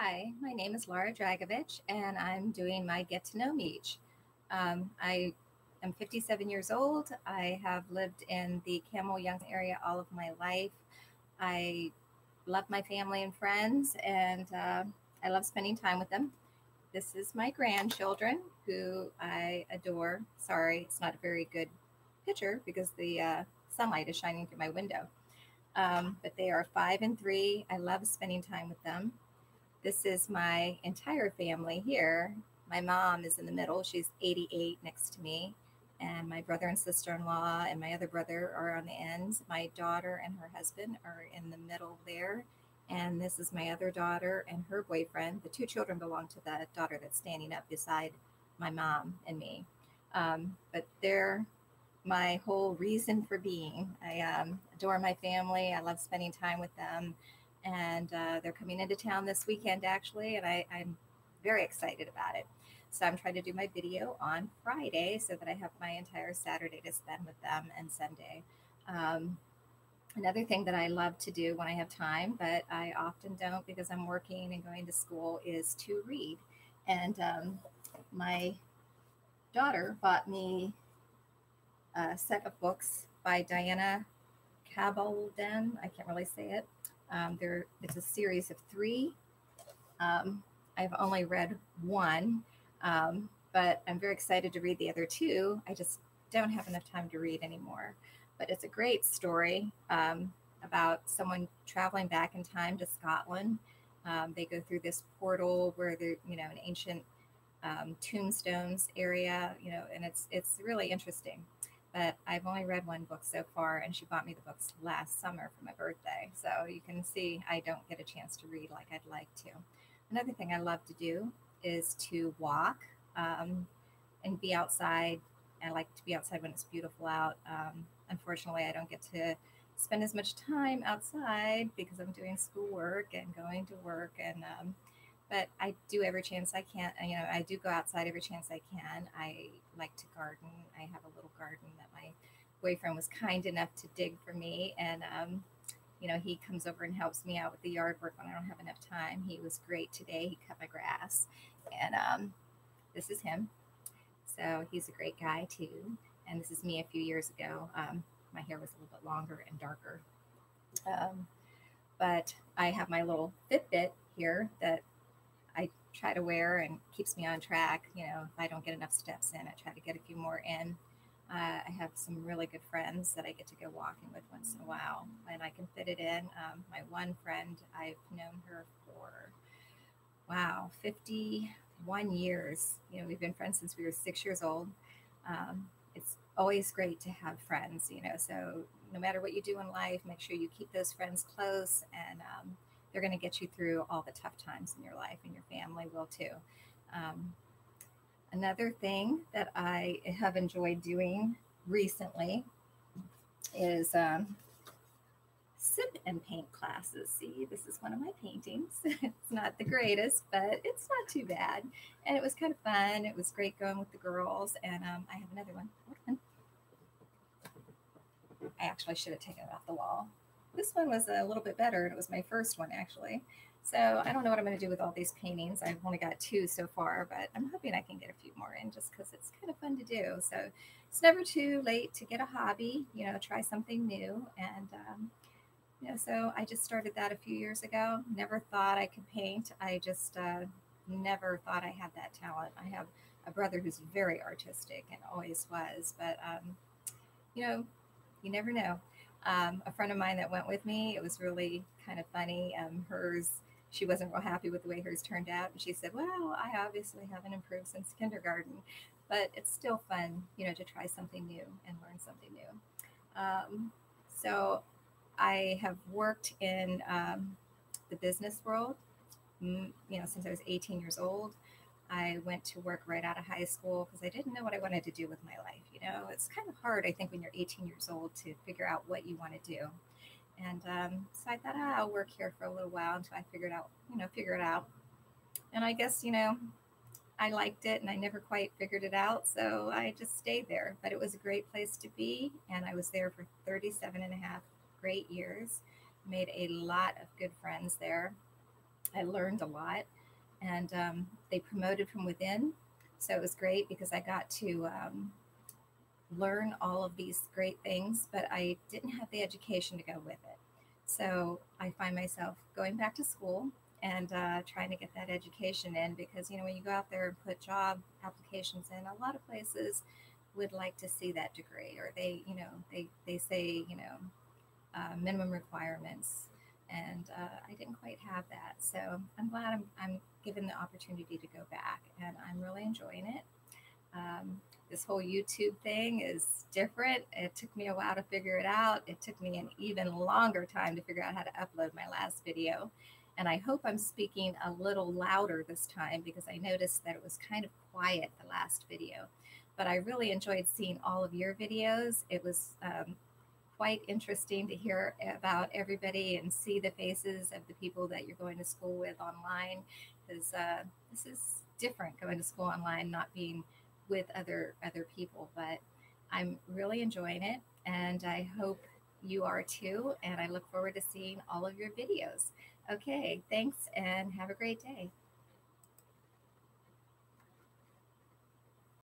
Hi, my name is Laura Dragovich, and I'm doing my Get to Know Meet. I am 57 years old. I have lived in the Camel Youngstown area all of my life. I love my family and friends, and I love spending time with them. This is my grandchildren who I adore. Sorry, it's not a very good picture because the sunlight is shining through my window. But they are 5 and 3. I love spending time with them. This is my entire family here. My mom is in the middle. She's 88 next to me. And my brother and sister in law and my other brother are on the ends. My daughter and her husband are in the middle there. And this is my other daughter and her boyfriend. The two children belong to the daughter that's standing up beside my mom and me. But they're my whole reason for being. I adore my family. I love spending time with them. And they're coming into town this weekend, actually, and I'm very excited about it. So I'm trying to do my video on Friday so that I have my entire Saturday to spend with them and Sunday. Um, Another thing that I love to do when I have time, but I often don't because I'm working and going to school, is to read. And my daughter bought me a set of books by Diana Cabaldon. I can't really say it. It's a series of three. Um, I've only read one, but I'm very excited to read the other two. I just don't have enough time to read anymore. But it's a great story about someone traveling back in time to Scotland. They go through this portal where they're, an ancient tombstones area, and it's really interesting. But I've only read one book so far, and she bought me the books last summer for my birthday. So you can see I don't get a chance to read like I'd like to. Another thing I love to do is to walk and be outside. I like to be outside when it's beautiful out. Unfortunately, I don't get to spend as much time outside because I'm doing schoolwork and going to work but I do every chance I can. I do go outside every chance I can. I like to garden. I have a little garden that my boyfriend was kind enough to dig for me. And, he comes over and helps me out with the yard work when I don't have enough time. He was great today. He cut my grass. And this is him. So he's a great guy, too. And this is me a few years ago. My hair was a little bit longer and darker. Um, but I have my little Fitbit here that I try to wear and keeps me on track. If I don't get enough steps in, I try to get a few more in. I have some really good friends that I get to go walking with once in a while, and I can fit it in. My one friend, I've known her for, wow, 51 years. We've been friends since we were 6 years old. It's always great to have friends, so no matter what you do in life, make sure you keep those friends close, and they're going to get you through all the tough times in your life, and your family will too. Um, Another thing that I have enjoyed doing recently is sip and paint classes. See, this is one of my paintings. It's not the greatest, but it's not too bad. And it was kind of fun. It was great going with the girls. And I have another one. Hold on. I actually should have taken it off the wall. This one was a little bit better, and it was my first one, actually. So I don't know what I'm going to do with all these paintings. I've only got two so far, but I'm hoping I can get a few more in just because it's kind of fun to do. So it's never too late to get a hobby, try something new. And, so I just started that a few years ago. Never thought I could paint. I just never thought I had that talent. I have a brother who's very artistic and always was, but, you never know. A friend of mine that went with me, it was really kind of funny. She wasn't real happy with the way hers turned out. And she said, well, I obviously haven't improved since kindergarten, but it's still fun, to try something new and learn something new. So I have worked in the business world, since I was 18 years old. I went to work right out of high school because I didn't know what I wanted to do with my life. It's kind of hard, I think, when you're 18 years old to figure out what you want to do. And so I thought, I'll work here for a little while until I figure it out. And I guess, I liked it and I never quite figured it out. So I just stayed there. But it was a great place to be. And I was there for 37 and a half great years. Made a lot of good friends there. I learned a lot, and they promoted from within. So it was great because I got to learn all of these great things, but I didn't have the education to go with it. So I find myself going back to school and trying to get that education in because, you know, when you go out there and put job applications in, a lot of places would like to see that degree, or they say, minimum requirements. And I didn't quite have that. So I'm glad I'm given the opportunity to go back, and I'm really enjoying it. This whole YouTube thing is different. It took me a while to figure it out. It took me an even longer time to figure out how to upload my last video. And I hope I'm speaking a little louder this time because I noticed that it was kind of quiet the last video. But I really enjoyed seeing all of your videos. It was quite interesting to hear about everybody and see the faces of the people that you're going to school with online, because this is different, going to school online, not being with other people. But I'm really enjoying it, and I hope you are too, and I look forward to seeing all of your videos. Okay, thanks, and have a great day.